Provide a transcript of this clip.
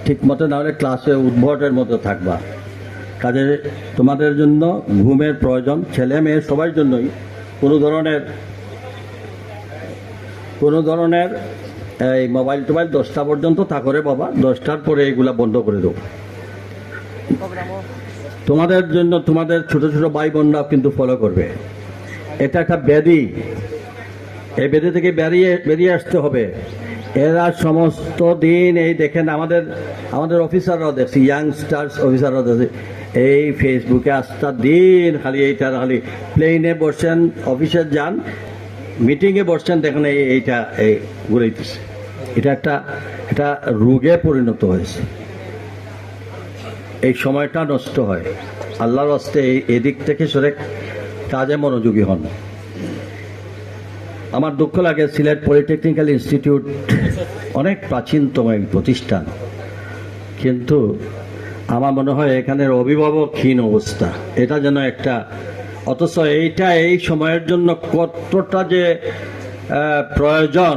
ঠিক মতো না হলে ক্লাসে উদ্ভটের মতো থাকবা। কাজে তোমাদের জন্য ঘুমের প্রয়োজন, ছেলে মেয়ে সবার জন্যই। কোনো ধরনের এই মোবাইল টোবাইল 10টা পর্যন্ত থাকরে বাবা, 10টার পরে এগুলা বন্ধ করে দেবো। তোমাদের জন্য তোমাদের ছোট ছোট ভাই বোনরাও কিন্তু ফলো করবে। এটা একটা ব্যাধি, এই ব্যাধি থেকে বেরিয়ে আসতে হবে। এরা সমস্ত দিন এই দেখেন আমাদের অফিসাররাও দেখছি, ইয়াংস্টার্স অফিসাররাও দেখছি এই ফেসবুকে আস্তা দিন খালি এইটা, খালি প্লেনে বসছেন, অফিসে যান, মিটিংয়ে বসছেন, দেখেন এইটা এই ঘুরাইতেছে। এটা রোগে পরিণত হয়েছে। এই সময়টা নষ্ট হয়। আল্লাহর রাস্তে এদিক থেকে সরে কাজে মনোযোগী হন। আমার দুঃখ লাগে, সিলেট পলিটেকনিক্যাল ইনস্টিটিউট অনেক প্রাচীনতম এক প্রতিষ্ঠান, কিন্তু আমার মনে হয় এখানের অভিভাবকহীন অবস্থা। এটা যেন একটা, অথচ এইটা এই সময়ের জন্য কতটা যে প্রয়োজন